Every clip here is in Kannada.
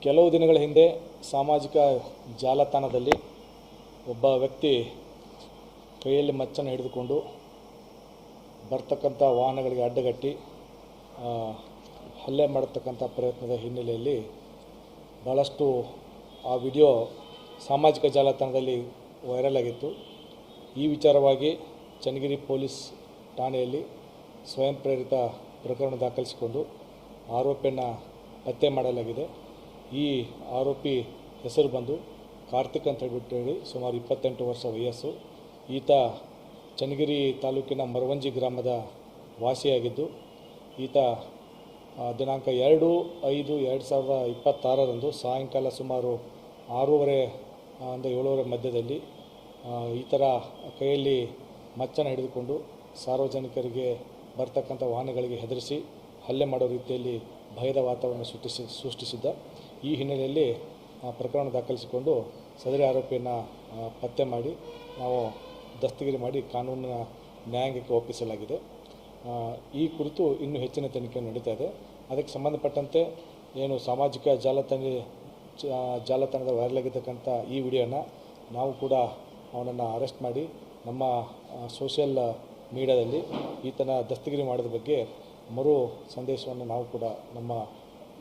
ಕೆಲವು ದಿನಗಳ ಹಿಂದೆ ಸಾಮಾಜಿಕ ಜಾಲತಾಣದಲ್ಲಿ ಒಬ್ಬ ವ್ಯಕ್ತಿ ಕೈಯಲ್ಲಿ ಮಚ್ಚನ್ನು ಹಿಡಿದುಕೊಂಡು ಬರ್ತಕ್ಕಂಥ ವಾಹನಗಳಿಗೆ ಅಡ್ಡಗಟ್ಟಿ ಹಲ್ಲೆ ಮಾಡತಕ್ಕಂಥ ಪ್ರಯತ್ನದ ಹಿನ್ನೆಲೆಯಲ್ಲಿ ಭಾಳಷ್ಟು ಆ ವಿಡಿಯೋ ಸಾಮಾಜಿಕ ಜಾಲತಾಣದಲ್ಲಿ ವೈರಲ್ ಆಗಿತ್ತು. ಈ ವಿಚಾರವಾಗಿ ಚನ್ನಗಿರಿ ಪೊಲೀಸ್ ಠಾಣೆಯಲ್ಲಿ ಸ್ವಯಂ ಪ್ರೇರಿತ ಪ್ರಕರಣ ದಾಖಲಿಸಿಕೊಂಡು ಆರೋಪಿಯನ್ನು ಪತ್ತೆ ಮಾಡಲಾಗಿದೆ. ಈ ಆರೋಪಿ ಹೆಸರು ಬಂದು ಕಾರ್ತಿಕ್ ಅಂತ ಹೇಳಿ ಸುಮಾರು 28 ವರ್ಷ ವಯಸ್ಸು. ಈತ ಚನ್ನಗಿರಿ ತಾಲೂಕಿನ ಮರವಂಜಿ ಗ್ರಾಮದ ವಾಸಿಯಾಗಿದ್ದು ಈತ ದಿನಾಂಕ 2/5/2026 ಸಾಯಂಕಾಲ ಸುಮಾರು 6:30 ಇಂದ 7:30 ಮಧ್ಯದಲ್ಲಿ ಈ ಥರ ಕೈಯಲ್ಲಿ ಮಚ್ಚನ್ನು ಹಿಡಿದುಕೊಂಡು ಸಾರ್ವಜನಿಕರಿಗೆ ಬರ್ತಕ್ಕಂಥ ವಾಹನಗಳಿಗೆ ಹೆದರಿಸಿ ಹಲ್ಲೆ ಮಾಡೋ ರೀತಿಯಲ್ಲಿ ಭಯದ ವಾತಾವರಣ ಸೃಷ್ಟಿಸಿದ್ದ. ಈ ಹಿನ್ನೆಲೆಯಲ್ಲಿ ಪ್ರಕರಣ ದಾಖಲಿಸಿಕೊಂಡು ಸದರಿ ಆರೋಪಿಯನ್ನು ಪತ್ತೆ ಮಾಡಿ ನಾವು ದಸ್ತಗಿರಿ ಮಾಡಿ ಕಾನೂನಿನ ನ್ಯಾಯಾಂಗಕ್ಕೆ ಒಪ್ಪಿಸಲಾಗಿದೆ. ಈ ಕುರಿತು ಇನ್ನೂ ಹೆಚ್ಚಿನ ತನಿಖೆ ನಡೀತಾ ಇದೆ. ಅದಕ್ಕೆ ಸಂಬಂಧಪಟ್ಟಂತೆ ಏನು ಸಾಮಾಜಿಕ ಜಾಲತಾಣದ ವೈರಲ್ ಆಗಿರ್ತಕ್ಕಂಥ ಈ ವಿಡಿಯೋನ ನಾವು ಕೂಡ ಅವನನ್ನು ಅರೆಸ್ಟ್ ಮಾಡಿ ನಮ್ಮ ಸೋಷಿಯಲ್ ಮೀಡಿಯಾದಲ್ಲಿ ಈತನ ದಸ್ತಗಿರಿ ಮಾಡೋದ್ರ ಬಗ್ಗೆ ಮರು ಸಂದೇಶವನ್ನು ನಾವು ಕೂಡ ನಮ್ಮ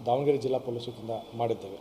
ದಾವಣಗೆರೆ ಜಿಲ್ಲಾ ಪೊಲೀಸ್ ವತಿಯಿಂದ ಮಾಡಿದ್ದೇವೆ.